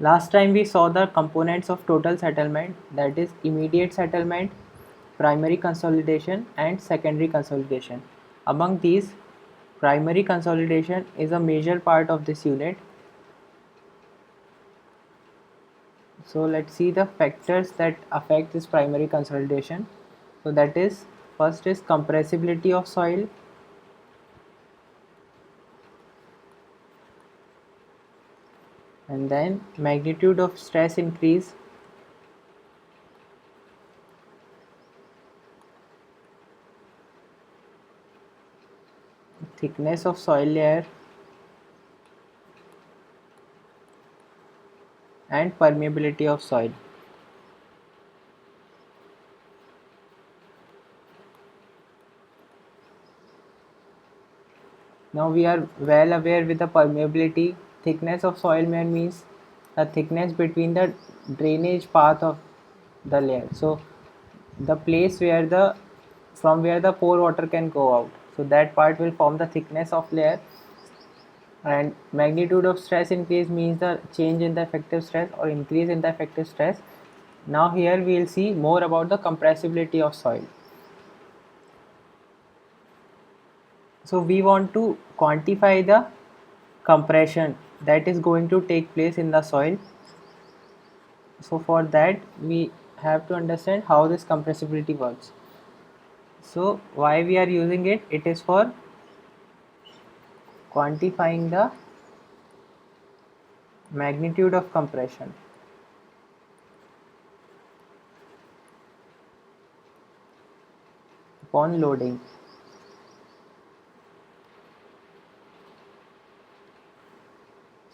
Last time we saw the components of total settlement, that is immediate settlement, primary consolidation and secondary consolidation. Among these, primary consolidation is a major part of this unit. So let's see the factors that affect this primary consolidation. So that is, first is compressibility of soil, and then magnitude of stress increase, thickness of soil layer, and permeability of soil. Now we are well aware with the permeability. Thickness of soil layer means the thickness between the drainage path of the layer. So the place where the from where the pore water can go out. So that part will form the thickness of layer. And magnitude of stress increase means the change in the effective stress or increase in the effective stress. Now here we will see more about the compressibility of soil. So we want to quantify the compression that is going to take place in the soil. So for that we have to understand how this compressibility works. So why we are using it? It is for quantifying the magnitude of compression upon loading.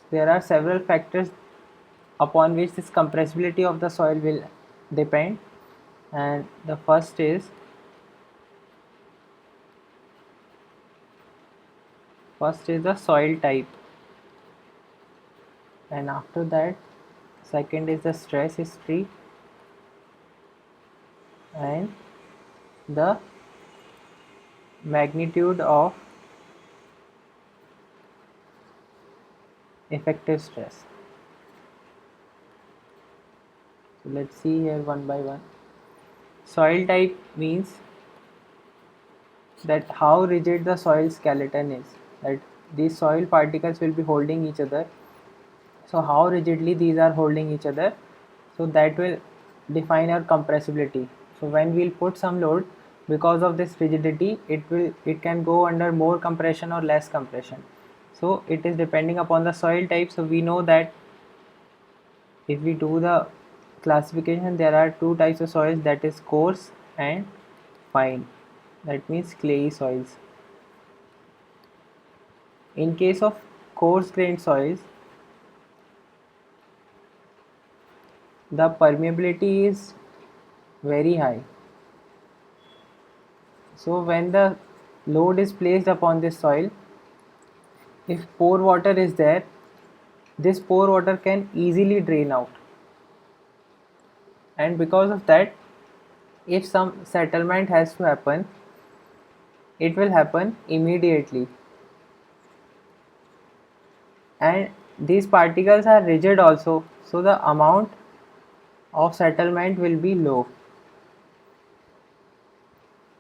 There are several factors upon which this compressibility of the soil will depend, and the first is the soil type, and after that second is the stress history, and the magnitude of effective stress. So let's see here one by one. Soil type means that how rigid the soil skeleton is, that these soil particles will be holding each other. So how rigidly these are holding each other, so that will define our compressibility. So when we'll put some load, because of this rigidity, it can go under more compression or less compression. So it is depending upon the soil type. So we know that if we do the classification, there are two types of soils, that is coarse and fine. That means clayey soils. In case of coarse grained soils, the permeability is very high. So when the load is placed upon this soil, if pore water is there, this pore water can easily drain out, and because of that, if some settlement has to happen, it will happen immediately. And these particles are rigid also, so the amount of settlement will be low.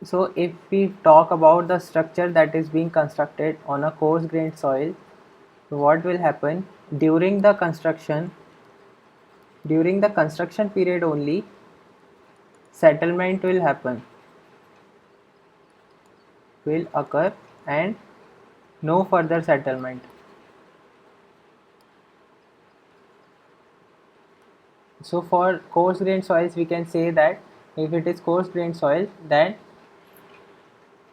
So if we talk about the structure that is being constructed on a coarse grained soil, so what will happen during the construction period only, settlement will occur, and no further settlement. So for coarse grained soils, we can say that if it is coarse grained soil, then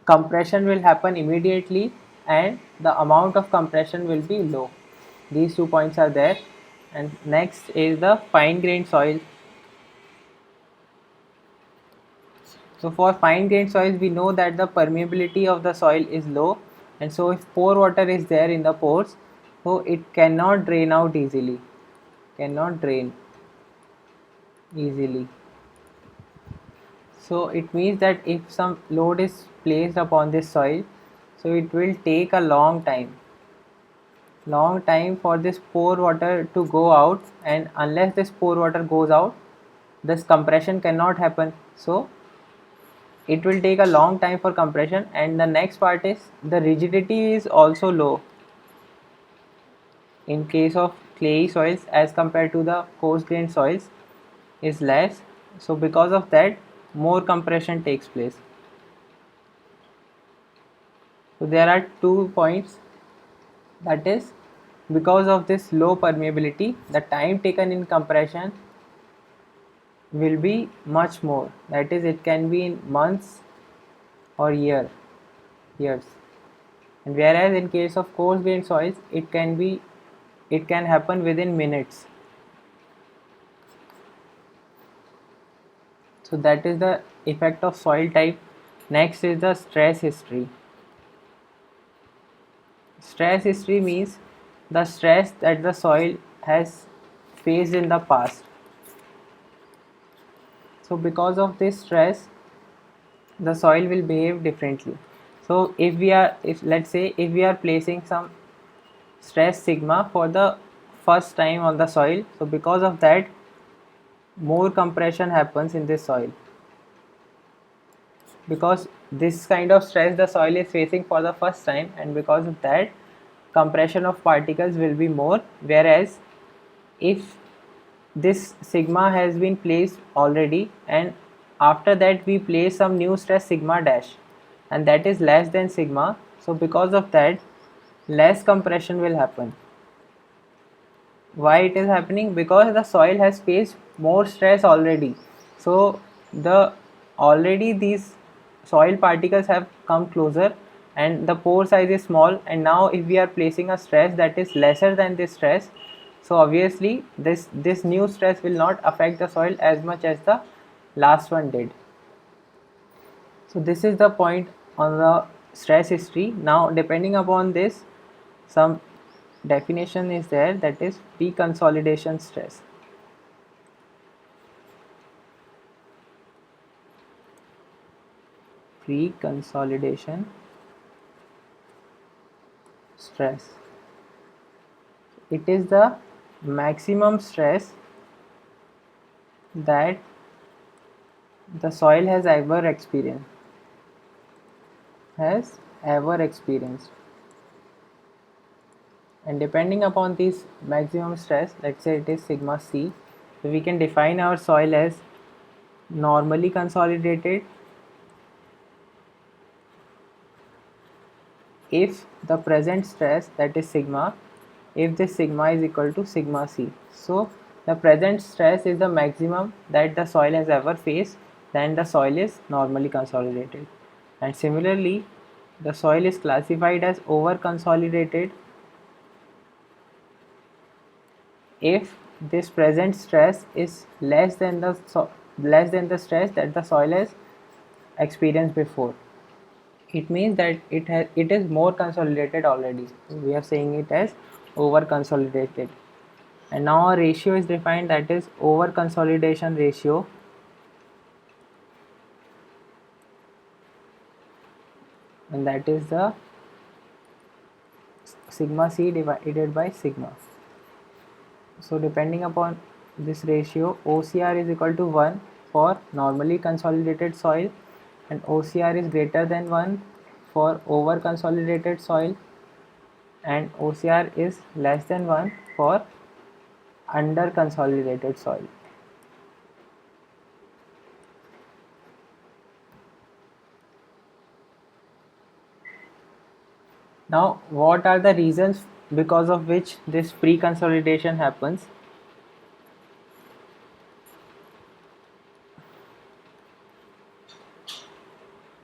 compression will happen immediately and the amount of compression will be low. These 2 points are there. And next is the fine grained soil. So for fine grained soils, we know that the permeability of the soil is low, and so if pore water is there in the pores, so it cannot drain out easily, cannot drain easily. So it means that if some load is placed upon this soil, so it will take a long time. long time for this pore water to go out, and unless this pore water goes out, this compression cannot happen. So it will take a long time for compression. And the next part is the rigidity is also low in case of clayey soils as compared to the coarse grained soils is less. So because of that, more compression takes place. So there are 2 points, that is, because of this low permeability, the time taken in compression will be much more, that is, it can be in months or years. And whereas in case of coarse grained soils, it can happen within minutes. So that is the effect of soil type. Next is the stress history. Stress history means the stress that the soil has faced in the past. So because of this stress, the soil will behave differently. So if let's say if we are placing some stress sigma for the first time on the soil, so because of that, more compression happens in this soil, because this kind of stress the soil is facing for the first time, and because of that, compression of particles will be more. Whereas if this sigma has been placed already, and after that we place some new stress sigma dash, and that is less than sigma, so because of that, less compression will happen. Why it is happening? Because the soil has faced more stress already. So the already these soil particles have come closer, and the pore size is small, and now if we are placing a stress that is lesser than this stress, so obviously this new stress will not affect the soil as much as the last one did. So this is the point on the stress history. Now depending upon this, some definition is there, that is pre-consolidation stress. Pre-consolidation stress, it is the maximum stress that the soil has ever experienced. And depending upon this maximum stress, let's say it is sigma c, so we can define our soil as normally consolidated if the present stress, that is sigma, if this sigma is equal to sigma c. So the present stress is the maximum that the soil has ever faced, then the soil is normally consolidated. And similarly, the soil is classified as over consolidated if this present stress is less than the stress that the soil has experienced before. It means that it is more consolidated already. We are saying it as over consolidated. And now a ratio is defined, that is over consolidation ratio, and that is the sigma c divided by sigma. So depending upon this ratio, OCR is equal to 1 for normally consolidated soil, and OCR is greater than 1 for over consolidated soil, and OCR is less than 1 for under consolidated soil. Now, what are the reasons because of which this pre-consolidation happens?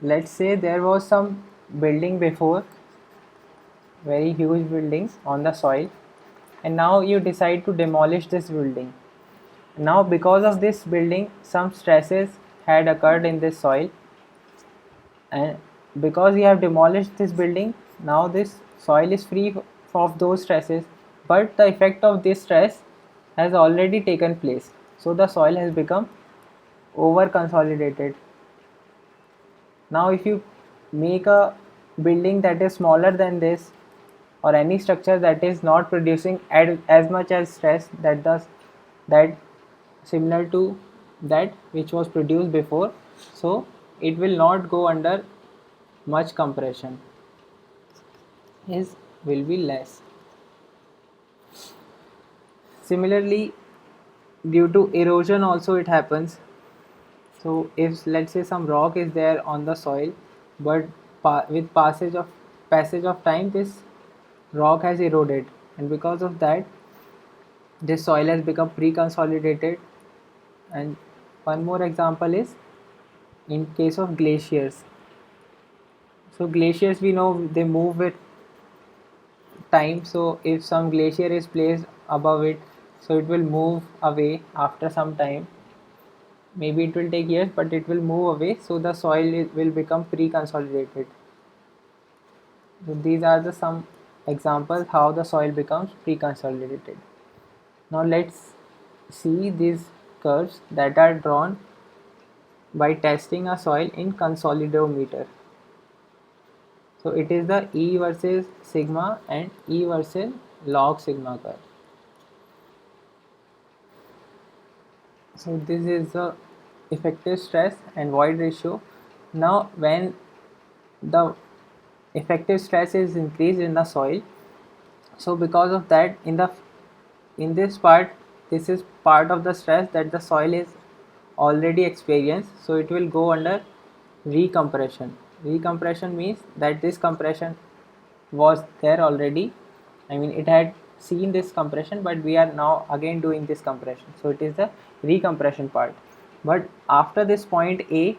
Let's say there was some building before, very huge building on the soil, and now you decide to demolish this building. Now because of this building, some stresses had occurred in this soil, and because you have demolished this building, now this soil is free of those stresses, but the effect of this stress has already taken place, so the soil has become over consolidated. Now if you make a building that is smaller than this, or any structure that is not producing as much as stress that similar to that which was produced before, so it will not go under much compression, is will be less. Similarly, due to erosion also it happens. So if let's say some rock is there on the soil, but with passage of time, this rock has eroded, and because of that, this soil has become pre-consolidated. And one more example is in case of glaciers. So glaciers, we know they move with time. So if some glacier is placed above it, so it will move away after some time. Maybe it will take years, but it will move away. So the soil will become pre-consolidated. So these are the some examples how the soil becomes pre-consolidated. Now let's see these curves that are drawn by testing a soil in consolidometer. So it is the E versus sigma and E versus log sigma curve. So this is the effective stress and void ratio. Now when the effective stress is increased in the soil, so because of that, in this part, this is part of the stress that the soil is already experienced, so it will go under recompression. Recompression means that this compression was there already. I mean, it had seen this compression, but we are now again doing this compression, so it is the recompression part. But after this point A,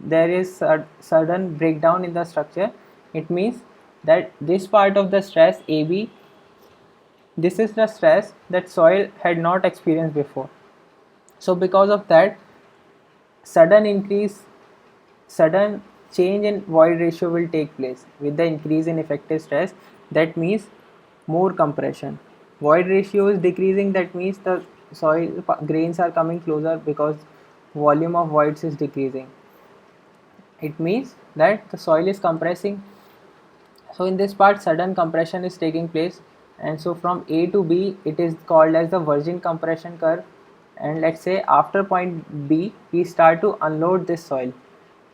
there is a sudden breakdown in the structure. It means that this part of the stress AB, this is the stress that soil had not experienced before. So because of that, sudden change in void ratio will take place with the increase in effective stress. That means more compression. Void ratio is decreasing, that means the soil grains are coming closer because volume of voids is decreasing. It means that the soil is compressing. So in this part, sudden compression is taking place, and so from A to B it is called as the virgin compression curve. And let's say after point B we start to unload this soil.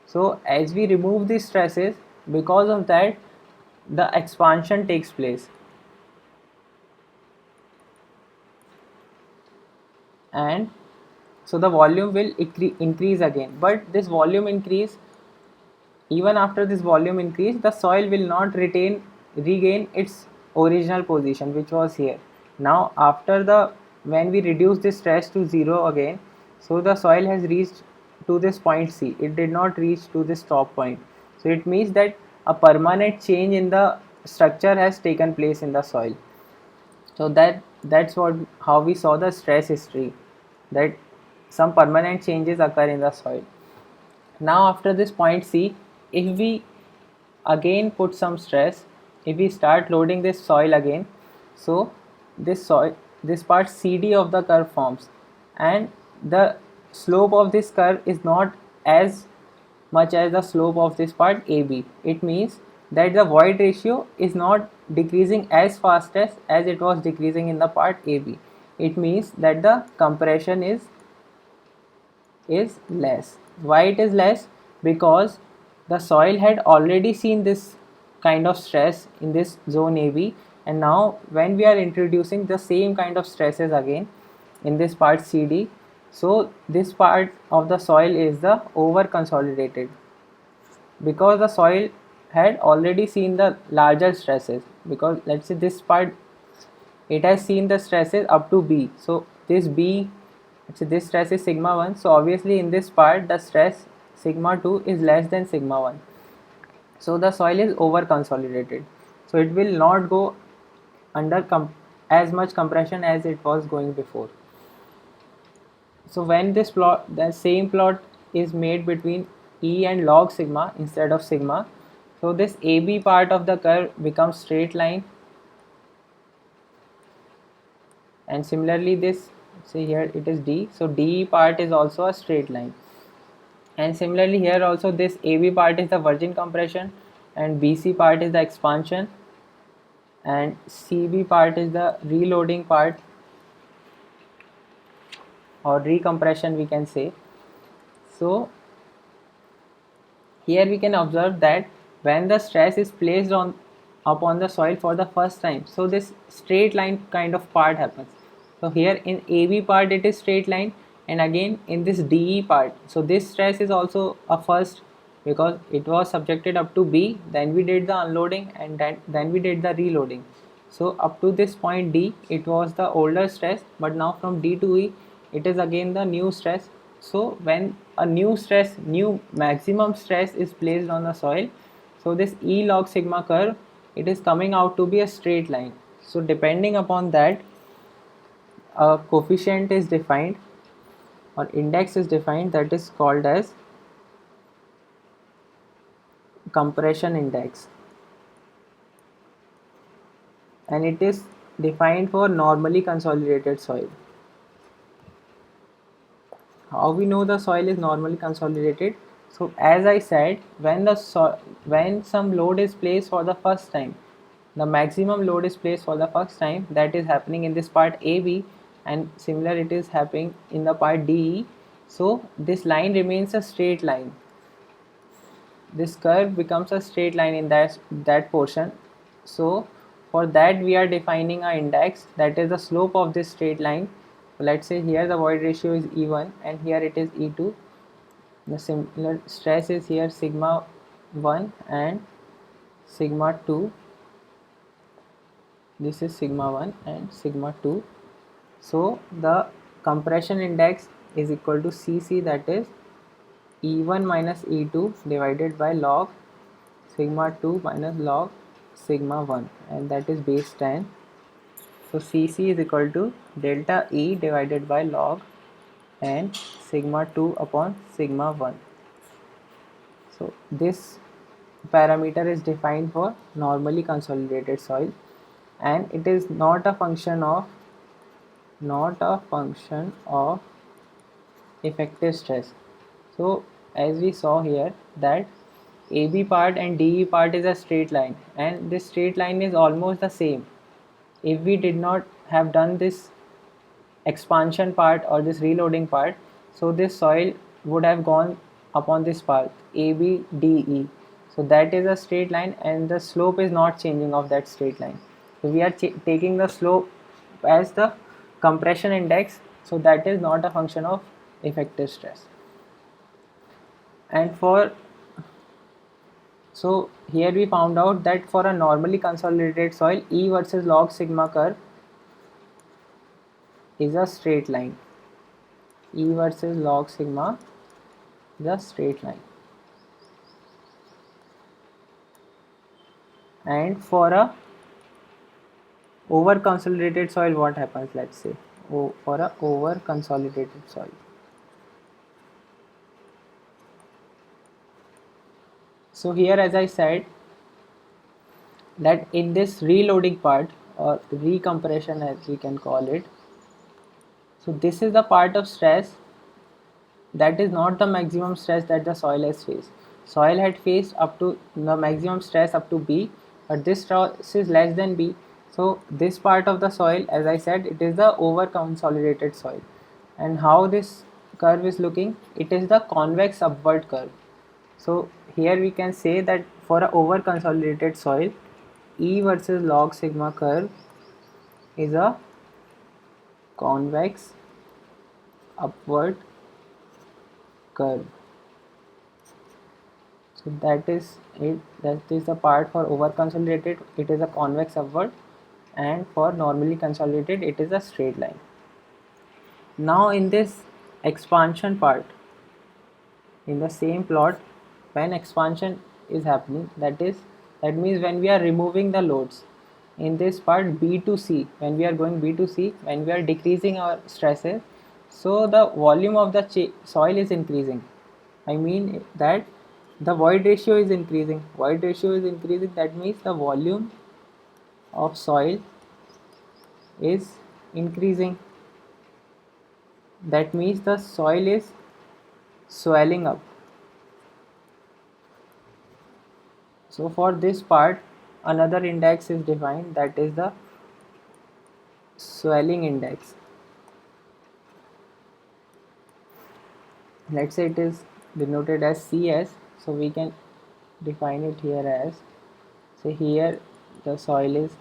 So as we remove these stresses, because of that the expansion takes place, and so the volume will increase again. But this volume increase, even after this volume increase, the soil will not regain its original position which was here. Now after the when we reduce this stress to 0 again, so the soil has reached to this point C, it did not reach to this top point. So it means that a permanent change in the structure has taken place in the soil. So that's what how we saw the stress history, that some permanent changes occur in the soil. Now after this point C, if we again put some stress, if we start loading this soil again, so this part CD of the curve forms, and the slope of this curve is not as much as the slope of this part AB. It means that the void ratio is not decreasing as fast as it was decreasing in the part AB. It means that the compression is less. Why it is less? Because the soil had already seen this kind of stress in this zone AB, and now when we are introducing the same kind of stresses again in this part CD, so this part of the soil is the over consolidated, because the soil had already seen the larger stresses. Because let's say this part, it has seen the stresses up to B, so this B, so this stress is sigma 1, so obviously in this part the stress sigma 2 is less than sigma 1, so the soil is over consolidated, so it will not go under as much compression as it was going before. So when this plot, the same plot is made between E and log sigma instead of sigma, so this AB part of the curve becomes straight line, and similarly this, say here it is D, so DE part is also a straight line. And similarly here also this AB part is the virgin compression and BC part is the expansion. and CB part is the reloading part or recompression we can say. So here we can observe that when the stress is placed on upon the soil for the first time, so this straight line kind of part happens. So here in AB part it is straight line, and again in this DE part, so this stress is also a first because it was subjected up to B, then we did the unloading, and then we did the reloading. So up to this point D it was the older stress, but now from D to E it is again the new stress. So when a new maximum stress is placed on the soil, so this E log sigma curve, it is coming out to be a straight line. So depending upon that, a coefficient is defined or index is defined, that is called as compression index, and it is defined for normally consolidated soil. How we know the soil is normally consolidated? So as I said, when some load is placed for the first time, the maximum load is placed for the first time, that is happening in this part AB, and similar it is happening in the part DE. So this line remains a straight line, this curve becomes a straight line in that portion. So for that we are defining our index, that is the slope of this straight line. Let's say here the void ratio is E1 and here it is E2. The similar stress is here sigma 1 and sigma 2. This is sigma 1 and sigma 2. So the compression index is equal to Cc, that is E1 minus E2 divided by log sigma 2 minus log sigma 1, and that is base 10. So Cc is equal to delta E divided by log and sigma 2 upon sigma 1. So this parameter is defined for normally consolidated soil, and it is not a function of effective stress. So as we saw here that AB part and DE part is a straight line, and this straight line is almost the same. If we did not have done this expansion part or this reloading part, so this soil would have gone upon this path ABDE. So that is a straight line and the slope is not changing of that straight line. So we are taking the slope as the compression index, so that is not a function of effective stress. And so here we found out that for a normally consolidated soil, E versus log sigma curve is a straight line. E versus log sigma is a straight line. And for a over consolidated soil, what happens? Let's say for a over consolidated soil. So here, as I said, that in this reloading part or recompression as we can call it, so this is the part of stress that is not the maximum stress that the soil has faced. Soil had faced up to the maximum stress up to B, but this stress is less than B. So this part of the soil, as I said, it is the over consolidated soil. And how this curve is looking, it is the convex upward curve. So here we can say that for a over consolidated soil, E versus log sigma curve is a convex upward curve. So that is it. That is the part for over consolidated, it is a convex upward, and for normally consolidated it is a straight line. Now in this expansion part, in the same plot, when expansion is happening, that means when we are removing the loads in this part B to C, when we are going B to C, when we are decreasing our stresses, so the volume of the soil is increasing. I mean that the void ratio is increasing. Void ratio is increasing, that means the volume of soil is increasing. That means the soil is swelling up. So for this part, another index is defined, that is the swelling index. Let's say it is denoted as CS, so we can define it here as, say here the soil is,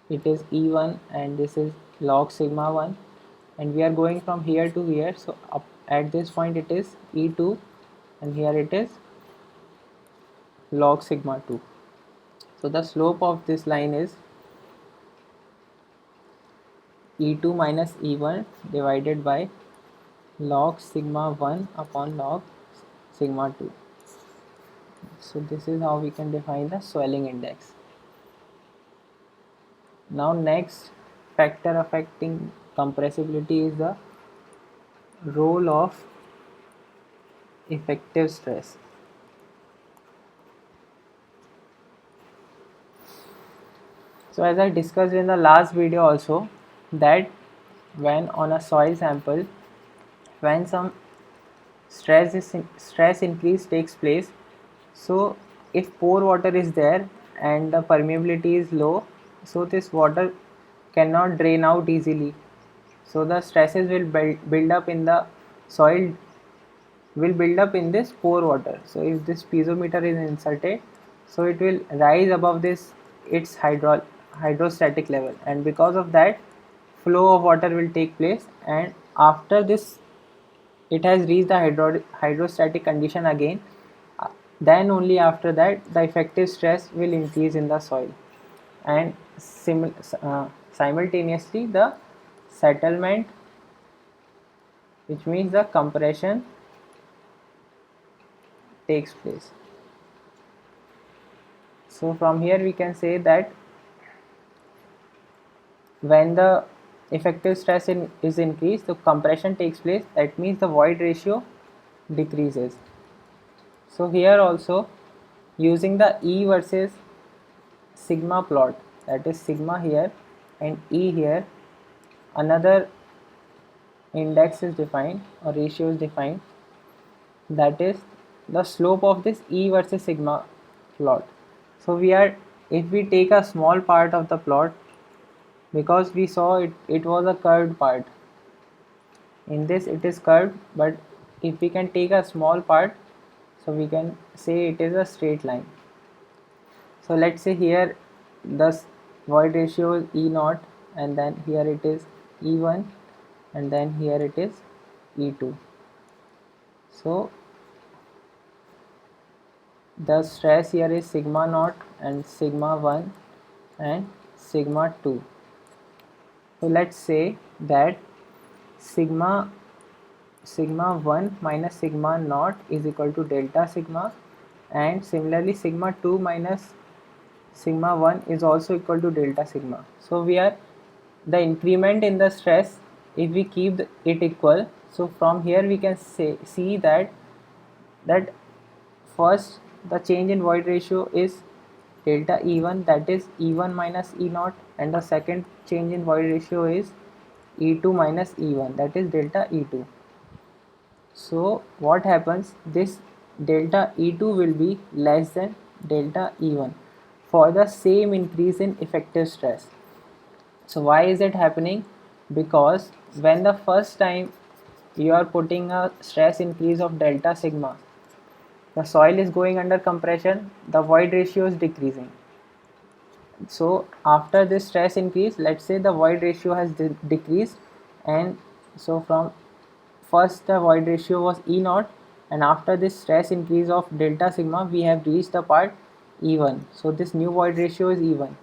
it is E1 and this is log sigma 1, and we are going from here to here, so up at this point it is E2 and here it is log sigma 2. So the slope of this line is E2 minus E1 divided by log sigma 1 upon log sigma 2. So this is how we can define the swelling index. Now next factor affecting compressibility is the role of effective stress. So as I discussed in the last video also, that when on a soil sample, when some stress increase takes place, so if pore water is there and the permeability is low, so this water cannot drain out easily, so the stresses will build up in the soil, will build up in this pore water. So if this piezometer is inserted, so it will rise above this its hydrostatic level, and because of that flow of water will take place, and after this it has reached the hydrostatic condition again, then only after that the effective stress will increase in the soil, and simultaneously the settlement, which means the compression, takes place. So from here we can say that when the effective stress is increased, the compression takes place, that means the void ratio decreases. So here also, using the E versus sigma plot, that is sigma here and E here, another index is defined or ratio is defined, that is the slope of this E versus sigma plot. So if we take a small part of the plot, because we saw it was a curved part, in this it is curved, but if we can take a small part, so we can say it is a straight line. So let's say here the void ratio is E0, and then here it is E1, and then here it is E2. So the stress here is sigma naught and sigma 1 and sigma 2. So let's say that sigma 1 minus sigma naught is equal to delta sigma, and similarly sigma 2 minus sigma 1 is also equal to delta sigma. So the increment in the stress, if we keep it equal, so from here we can see that first the change in void ratio is delta E1, that is E1 minus E0, and the second change in void ratio is E2 minus E1, that is delta E2. So what happens, this delta E2 will be less than delta E1 for the same increase in effective stress. So why is it happening? Because when the first time you are putting a stress increase of delta sigma, the soil is going under compression, the void ratio is decreasing. So after this stress increase, let's say the void ratio has decreased, and so from first the void ratio was E0, and after this stress increase of delta sigma we have reached the part E1, so this new void ratio is E1.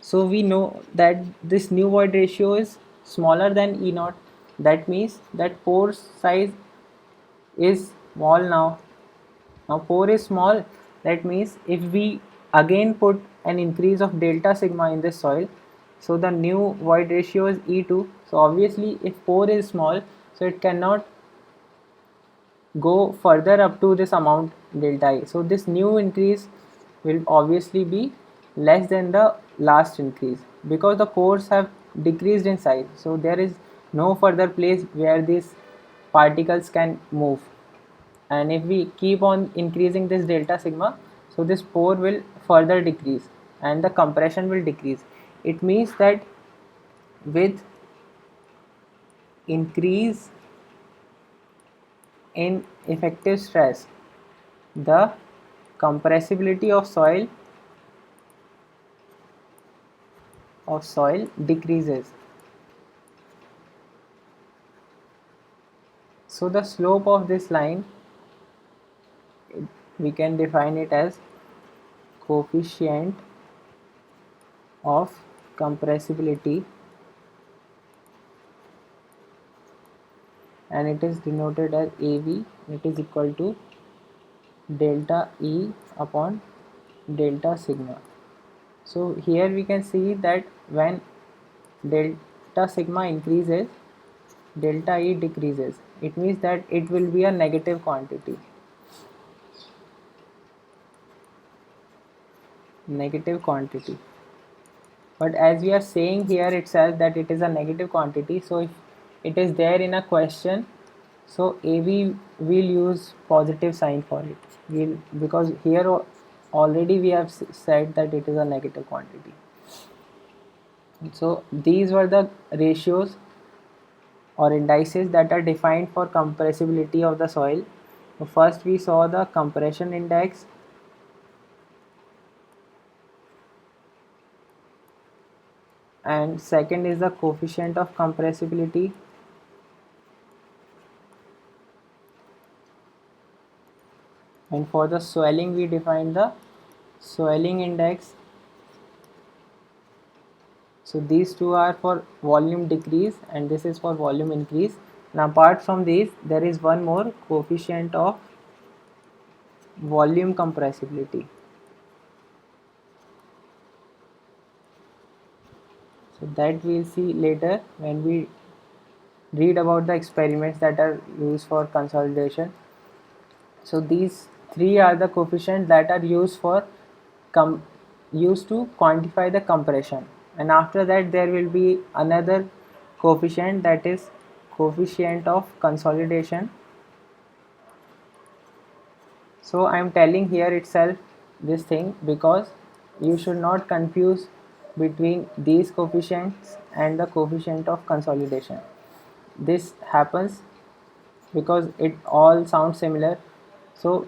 So we know that this new void ratio is smaller than E0, that means that pore size is small now. Now pore is small, that means if we again put an increase of delta sigma in this soil, so the new void ratio is E2. So obviously if pore is small, so it cannot go further up to this amount delta E. So this new increase will obviously be less than the last increase, because the pores have decreased in size, so there is no further place where these particles can move. And if we keep on increasing this delta sigma, so this pore will further decrease and the compression will decrease. It means that with increase in effective stress, the compressibility of soil decreases. So the slope of this line, we can define it as coefficient of compressibility, and it is denoted as AV. It is equal to delta E upon delta sigma. So here we can see that when delta sigma increases, delta E decreases. It means that it will be a negative quantity. But as we are saying here itself that it is a negative quantity, so if it is there in a question, so AV will use positive sign for it, because here already we have said that it is a negative quantity. So these were the ratios or indices that are defined for compressibility of the soil. So first we saw the compression index, and second is the coefficient of compressibility, and for the swelling we define the swelling index. So these two are for volume decrease and this is for volume increase. And apart from these, there is one more, coefficient of volume compressibility. So that we'll see later when we read about the experiments that are used for consolidation. So these three are the coefficients that are used to quantify the compression, and after that there will be another coefficient, that is coefficient of consolidation. So I am telling here itself this thing because you should not confuse between these coefficients and the coefficient of consolidation. This happens because it all sounds similar. So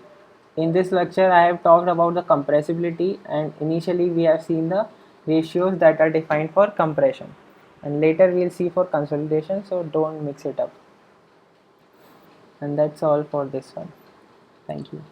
in this lecture I have talked about the compressibility, and initially we have seen the ratios that are defined for compression, and later we will see for consolidation, so don't mix it up. And that's all for this one. Thank you.